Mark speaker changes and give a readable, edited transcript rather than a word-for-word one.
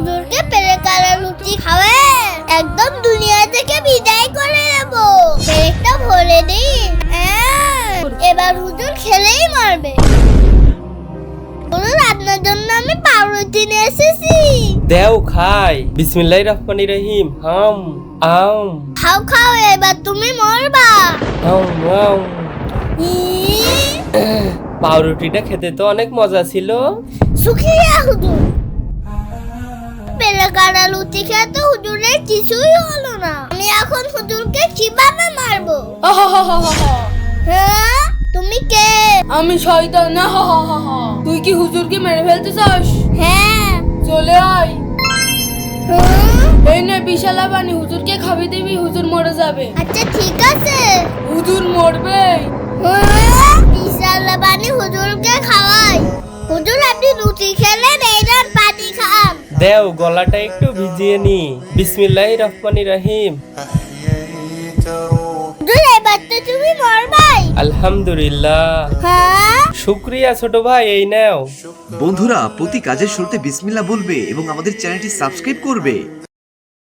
Speaker 1: হুজুরকে পেরেকারা লুচি খাওয়ে একদম দুনিয়া থেকে বিদায় করে দেব। পেরেকটা ভরে দিন। এবার হুজুর খেলেই মারবে। হুজুর, আপনার জন্য আমি পাউরুটি নিয়ে এসেছি।
Speaker 2: দেও খাই। বিসমিল্লাহির রহমানির রহিম। হাম আম।
Speaker 1: খাও খাও, এবার তুমি মরবা।
Speaker 2: হাম আম। পাউরুটিটা খেতে তো অনেক মজা ছিল।
Speaker 1: শুকিয়ে হুজুর, পেরেকারা লুচি খেয়ে তো হুজুরের কিছুই হলো না। আমি এখন হুজুরকে কিভাবে মারবো? হ্যাঁ, তুমি কে?
Speaker 3: আমি শয়তান। তুই কি হুজুরকে মেরে ফেলতে চাস?
Speaker 1: হ্যাঁ।
Speaker 3: চলে আয়।
Speaker 1: হুম,
Speaker 3: এই নে বিশালা পানি, হুজুরকে খাবি দিবি, হুজুর মরে যাবে।
Speaker 1: আচ্ছা ঠিক আছে।
Speaker 3: হুজুর মরবে।
Speaker 1: বিশাল বানি হুজুরকে খাওয়াই। হুজুর, আপনি লুচি খেলেন, এইবার পানি খান।
Speaker 2: দেও গলাটা একটু ভিজিয়ে নি। বিসমিল্লাহির রহমানির রহিম।
Speaker 1: হুজুর, এবার তো তুমি মরবাই।
Speaker 2: আলহামদুলিল্লাহ।
Speaker 1: হ্যাঁ,
Speaker 2: শুকরিয়া ছোট ভাই, এই নাও।
Speaker 4: বন্ধুরা, প্রতি কাজের শুরুতে বিসমিল্লাহ বলবে এবং আমাদের চ্যানেলটি সাবস্ক্রাইব করবে।